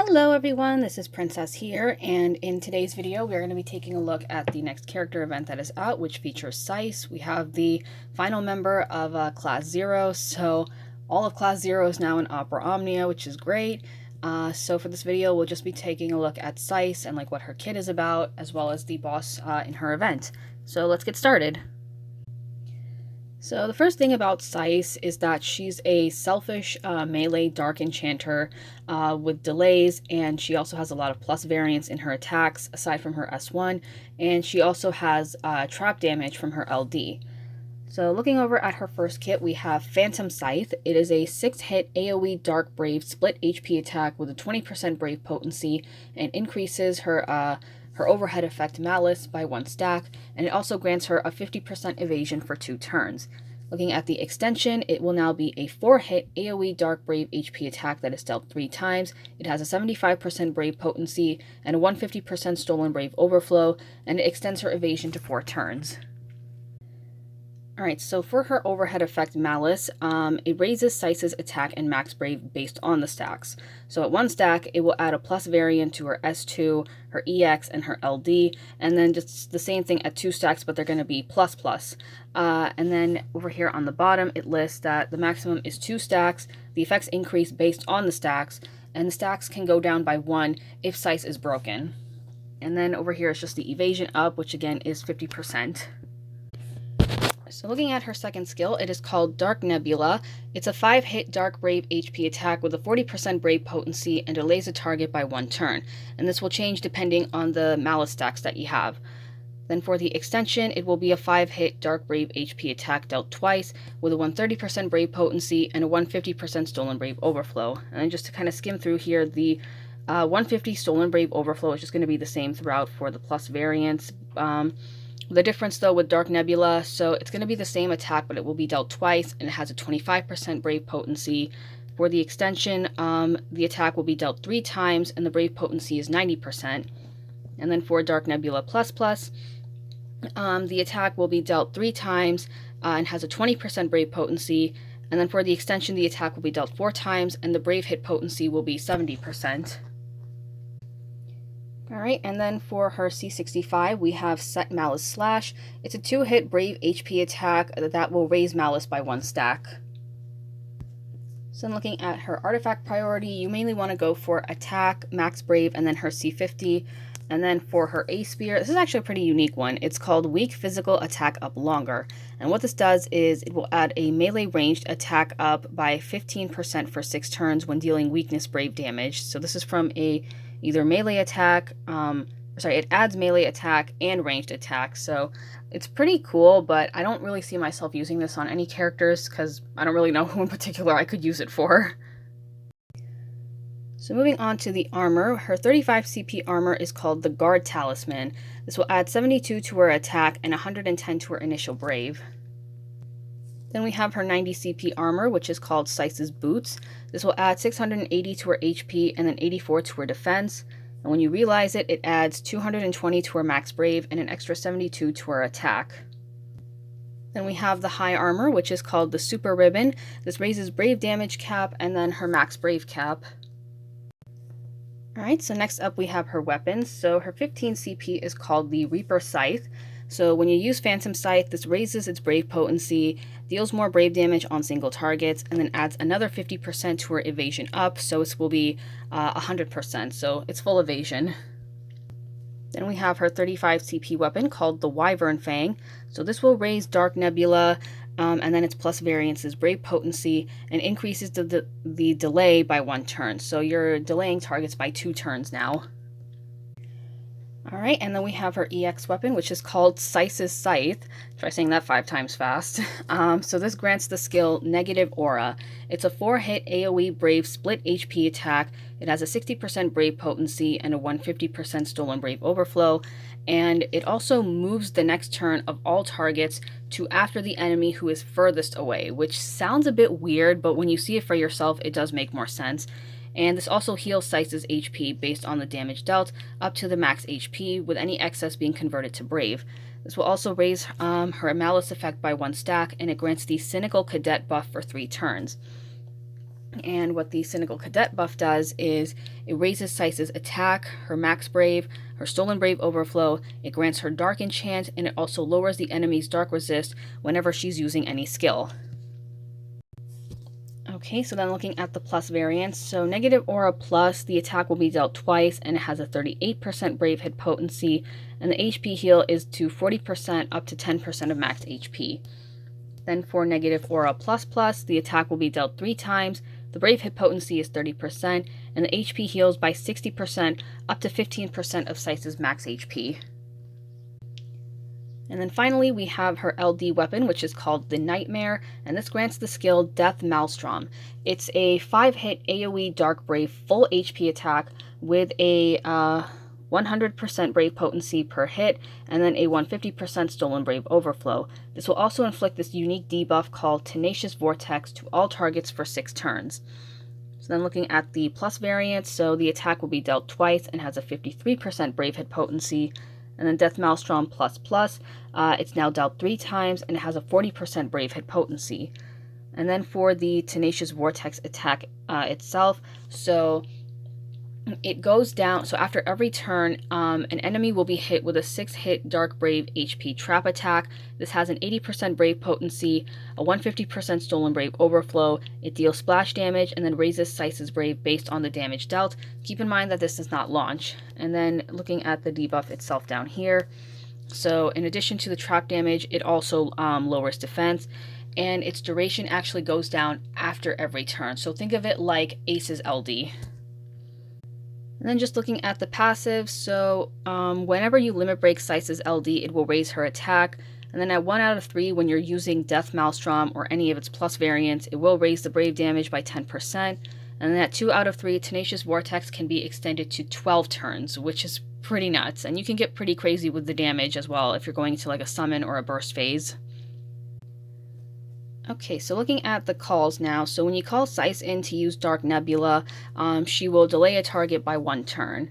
Hello everyone, this is Princess here, and in today's video we are going to be taking a look at the next character event that is out, which features Sice. We have the final member of Class 0, so all of Class 0 is now in Opera Omnia, which is great. So for this video we'll just be taking a look at Sice and like what her kit is about, as well as the boss in her event. So let's get started. So the first thing about Sice is that she's a selfish melee dark enchanter with delays, and she also has a lot of plus variance in her attacks aside from her S1, and she also has trap damage from her LD. So looking over at her first kit, we have Phantom Scythe. It is a 6-hit AoE Dark Brave split HP attack with a 20% Brave potency and increases her overhead effect Malice by 1 stack, and it also grants her a 50% evasion for 2 turns. Looking at the extension, it will now be a 4-hit AoE Dark Brave HP attack that is dealt 3 times. It has a 75% Brave potency and a 150% Stolen Brave overflow, and it extends her evasion to 4 turns. Alright, so for her overhead effect Malice, it raises Sice's attack and max brave based on the stacks. So at 1 stack, it will add a plus variant to her S2, her EX, and her LD, and then just the same thing at 2 stacks, but they're going to be plus plus. And then over here on the bottom, it lists that the maximum is 2 stacks, the effects increase based on the stacks, and the stacks can go down by 1 if Sice is broken. And then over here is just the evasion up, which again is 50%. So looking at her second skill, it is called Dark Nebula. It's a 5-hit Dark Brave HP attack with a 40% Brave potency and delays a target by 1 turn. And this will change depending on the Malice stacks that you have. Then for the extension, it will be a 5-hit Dark Brave HP attack dealt twice with a 130% Brave potency and a 150% Stolen Brave overflow. And just to kind of skim through here, the 150 Stolen Brave overflow is just going to be the same throughout for the plus variants. The difference though with Dark Nebula, so it's going to be the same attack, but it will be dealt twice, and it has a 25% Brave potency. For the extension, the attack will be dealt 3 times, and the Brave potency is 90%. And then for Dark Nebula Plus Plus, the attack will be dealt 3 times, and has a 20% Brave potency. And then for the extension, the attack will be dealt 4 times, and the Brave hit potency will be 70%. Alright, and then for her C65, we have Set Malice Slash. It's a 2-hit Brave HP attack that will raise Malice by 1 stack. So looking at her artifact priority, you mainly want to go for Attack, Max Brave, and then her C50. And then for her A-Spear, this is actually a pretty unique one. It's called Weak Physical Attack Up Longer. And what this does is it will add a melee ranged attack up by 15% for 6 turns when dealing Weakness Brave damage. So this is from either melee attack, it adds melee attack and ranged attack, so it's pretty cool, but I don't really see myself using this on any characters because I don't really know who in particular I could use it for. So moving on to the armor, her 35 CP armor is called the Guard Talisman. This will add 72 to her attack and 110 to her initial brave. Then we have her 90 CP armor, which is called Sice's Boots. This will add 680 to her HP and then 84 to her defense. And when you realize it, it adds 220 to her max brave and an extra 72 to her attack. Then we have the high armor, which is called the Super Ribbon. This raises brave damage cap and then her max brave cap. Alright, so next up we have her weapons. So her 15 CP is called the Reaper Scythe. So when you use Phantom Scythe, this raises its Brave potency, deals more Brave damage on single targets, and then adds another 50% to her evasion up, so this will be 100%, so it's full evasion. Then we have her 35 CP weapon called the Wyvern Fang. So this will raise Dark Nebula, and then its plus variance is Brave potency, and increases the delay by 1 turn. So you're delaying targets by 2 turns now. Alright, and then we have her EX weapon, which is called Sice's Scythe. Try saying that 5 times fast. So this grants the skill Negative Aura. It's a 4-hit AoE Brave split HP attack. It has a 60% Brave potency and a 150% Stolen Brave overflow. And it also moves the next turn of all targets to after the enemy who is furthest away, which sounds a bit weird, but when you see it for yourself, it does make more sense. And this also heals Sice's HP based on the damage dealt up to the max HP, with any excess being converted to Brave. This will also raise her Malice effect by 1 stack, and it grants the Cynical Cadet buff for 3 turns. And what the Cynical Cadet buff does is it raises Sice's attack, her max brave, her stolen brave overflow, it grants her dark enchant, and it also lowers the enemy's dark resist whenever she's using any skill. Okay, so then looking at the plus variants, so negative aura plus, the attack will be dealt twice, and it has a 38% brave hit potency, and the HP heal is to 40% up to 10% of max HP. Then for negative aura plus plus, the attack will be dealt 3 times, the brave hit potency is 30%, and the HP heals by 60% up to 15% of Sice's max HP. And then finally, we have her LD weapon, which is called the Nightmare, and this grants the skill Death Maelstrom. It's a 5-hit AoE Dark Brave full HP attack with a 100% Brave potency per hit, and then a 150% Stolen Brave overflow. This will also inflict this unique debuff called Tenacious Vortex to all targets for 6 turns. So then looking at the plus variant, so the attack will be dealt twice and has a 53% Brave hit potency. And then Death Maelstrom plus plus, it's now dealt 3 times and it has a 40% Brave hit potency. And then for the Tenacious Vortex attack itself, so it goes down, so after every turn, an enemy will be hit with a 6-hit Dark Brave HP trap attack. This has an 80% Brave potency, a 150% Stolen Brave overflow, it deals splash damage, and then raises Sice's Brave based on the damage dealt. Keep in mind that this does not launch. And then looking at the debuff itself down here, so in addition to the trap damage, it also lowers defense, and its duration actually goes down after every turn. So think of it like Ace's LD. And then just looking at the passive, so whenever you limit break Sice's LD, it will raise her attack. And then at 1 out of 3, when you're using Death Maelstrom or any of its plus variants, it will raise the brave damage by 10%. And then at 2 out of 3, Tenacious Vortex can be extended to 12 turns, which is pretty nuts. And you can get pretty crazy with the damage as well if you're going to like a summon or a burst phase. Okay, so looking at the calls now, so when you call Sice in to use Dark Nebula, she will delay a target by 1 turn.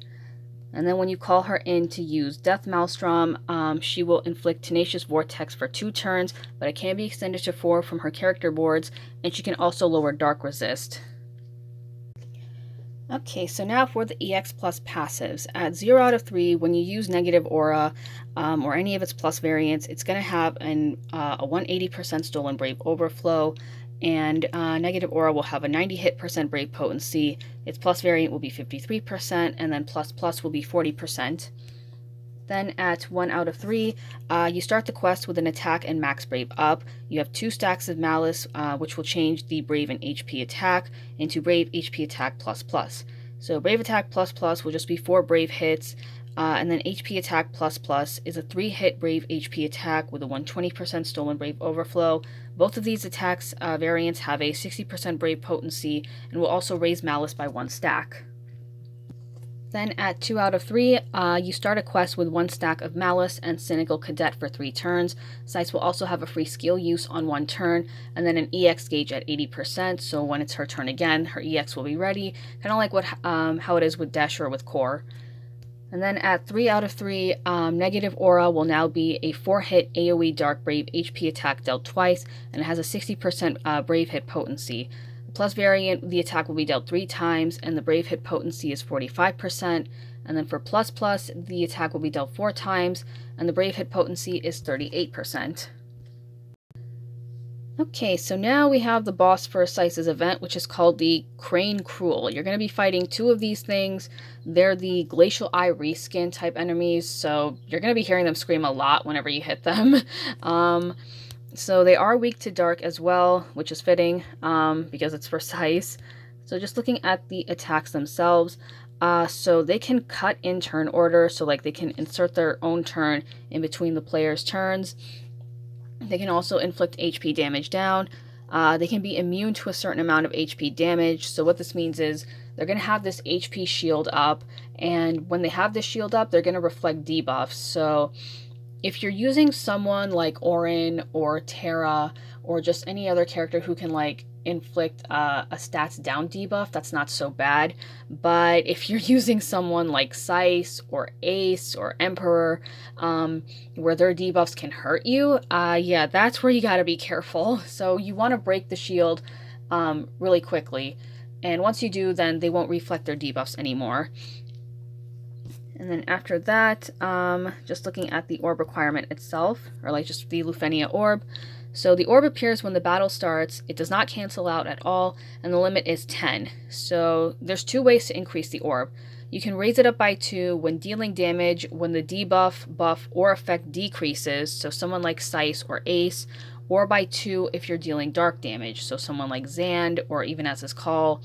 And then when you call her in to use Death Maelstrom, she will inflict Tenacious Vortex for 2 turns, but it can be extended to 4 from her character boards, and she can also lower Dark Resist. Okay, so now for the EX Plus passives. At 0 out of 3, when you use Negative Aura or any of its plus variants, it's going to have a 180% Stolen Brave overflow, and Negative Aura will have a 90% Brave potency. Its plus variant will be 53%, and then plus plus will be 40%. Then at 1 out of 3, you start the quest with an attack and max brave up. You have 2 stacks of malice, which will change the brave and HP attack into brave HP attack plus plus. So brave attack plus plus will just be 4 brave hits, and then HP attack plus plus is a 3-hit brave HP attack with a 120% stolen brave overflow. Both of these attacks variants have a 60% brave potency and will also raise malice by 1 stack. Then at 2 out of 3, you start a quest with 1 stack of Malice and Cynical Cadet for 3 turns. Sice will also have a free skill use on 1 turn, and then an EX gauge at 80%, so when it's her turn again, her EX will be ready, kind of like how it is with Dash or with Core. And then at 3 out of 3, Negative Aura will now be a 4-hit AoE Dark Brave HP attack dealt twice, and it has a 60% Brave hit potency. Plus variant, the attack will be dealt 3 times, and the brave hit potency is 45%. And then for plus plus, the attack will be dealt 4 times, and the brave hit potency is 38%. Okay, so now we have the boss for Sice's event, which is called the Crane Cruel. You're going to be fighting 2 of these things. They're the Glacial Eye Reskin type enemies, so you're going to be hearing them scream a lot whenever you hit them. So they are weak to dark as well, which is fitting because it's for Sice. So just looking at the attacks themselves, so they can cut in turn order, so like they can insert their own turn in between the player's turns. They can also inflict HP damage down. They can be immune to a certain amount of HP damage. So what this means is they're going to have this HP shield up, and when they have this shield up, they're going to reflect debuffs. So if you're using someone like Orin or Terra or just any other character who can like inflict a stats down debuff, that's not so bad. But if you're using someone like Sice or Ace or Emperor, where their debuffs can hurt you, yeah, that's where you gotta be careful. So you want to break the shield really quickly. And once you do, then they won't reflect their debuffs anymore. And then after that, just looking at the orb requirement itself, or like just the Lufenia orb. So the orb appears when the battle starts, it does not cancel out at all, and the limit is 10. So there's 2 ways to increase the orb. You can raise it up by 2 when dealing damage when the debuff, buff, or effect decreases, so someone like Sice or Ace, or by 2 if you're dealing dark damage, so someone like Zand, or even as his call,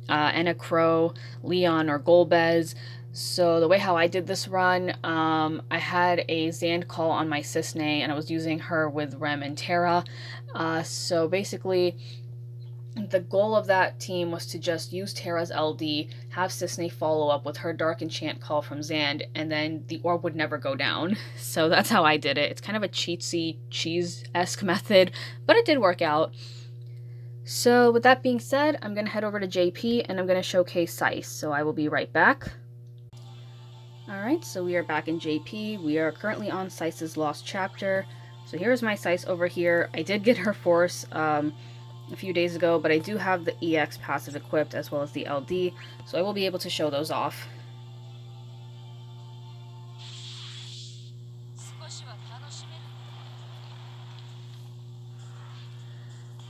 Enna Crow, Leon, or Golbez. So the way how I did this run, I had a Zand call on my Sice, and I was using her with Rem and Terra. So basically, the goal of that team was to just use Terra's LD, have Sice follow up with her Dark Enchant call from Zand, and then the orb would never go down. So that's how I did it. It's kind of a cheatsy, cheese-esque method, but it did work out. So with that being said, I'm going to head over to JP and I'm going to showcase Sice. So I will be right back. Alright, so we are back in JP. We are currently on Sice's Lost Chapter. So here's my Sice over here. I did get her Force a few days ago, but I do have the EX passive equipped as well as the LD, so I will be able to show those off.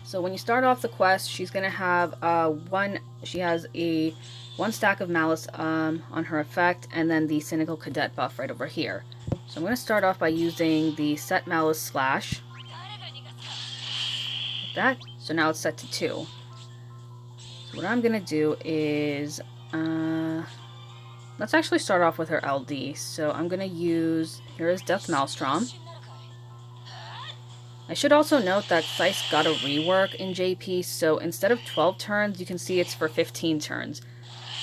So when you start off the quest, she's going to have she has a 1 stack of Malice on her effect, and then the Cynical Cadet buff right over here. So I'm going to start off by using the Set Malice Slash. Like that. So now it's set to 2. So what I'm going to do is, let's actually start off with her LD. So I'm going to use, here is Death Maelstrom. I should also note that Sice got a rework in JP, so instead of 12 turns, you can see it's for 15 turns.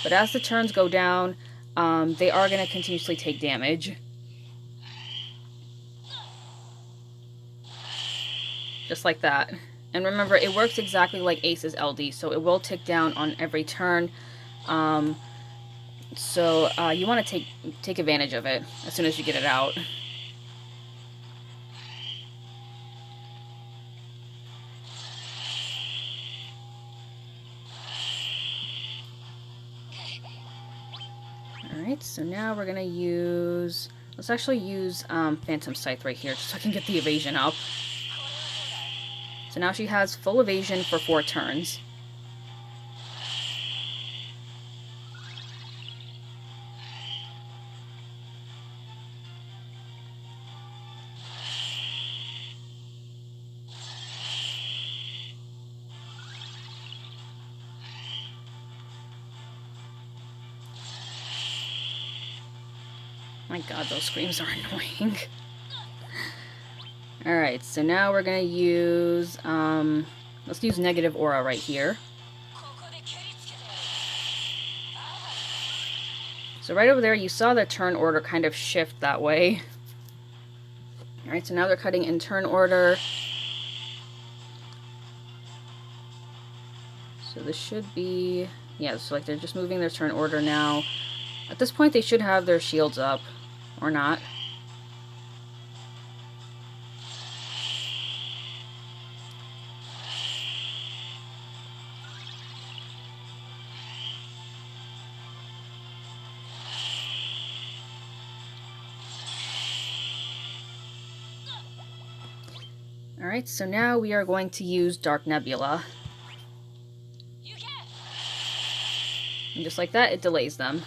But as the turns go down, they are going to continuously take damage. Just like that. And remember, it works exactly like Ace's LD, so it will tick down on every turn. So you want to take advantage of it as soon as you get it out. Alright, so now we're going to use... Let's actually use Phantom Scythe right here, just so I can get the evasion up. So now she has full evasion for 4 turns. My god, those screams are annoying. Alright, so now we're going to use, let's use Negative Aura right here. So right over there, you saw the turn order kind of shift that way. Alright, so now they're cutting in turn order. So this should be, yeah, so like they're just moving their turn order now. At this point, they should have their shields up. Or not. Alright, so now we are going to use Dark Nebula. And just like that, it delays them.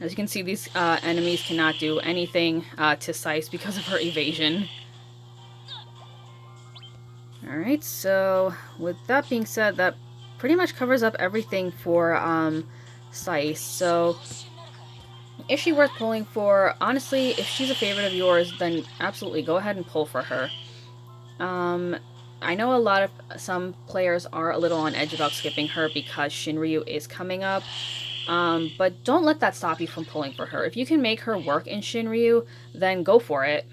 As you can see, these enemies cannot do anything to Sice because of her evasion. Alright, so with that being said, that pretty much covers up everything for Sice. So, is she worth pulling for? Honestly, if she's a favorite of yours, then absolutely go ahead and pull for her. I know some players are a little on edge about skipping her because Shinryu is coming up. But don't let that stop you from pulling for her. If you can make her work in Shinryu, then go for it.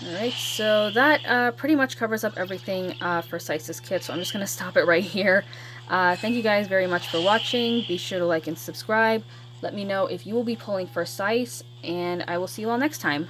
Alright, so that pretty much covers up everything for Sice's kit, so I'm just going to stop it right here. Thank you guys very much for watching. Be sure to like and subscribe. Let me know if you will be pulling for Sice, and I will see you all next time.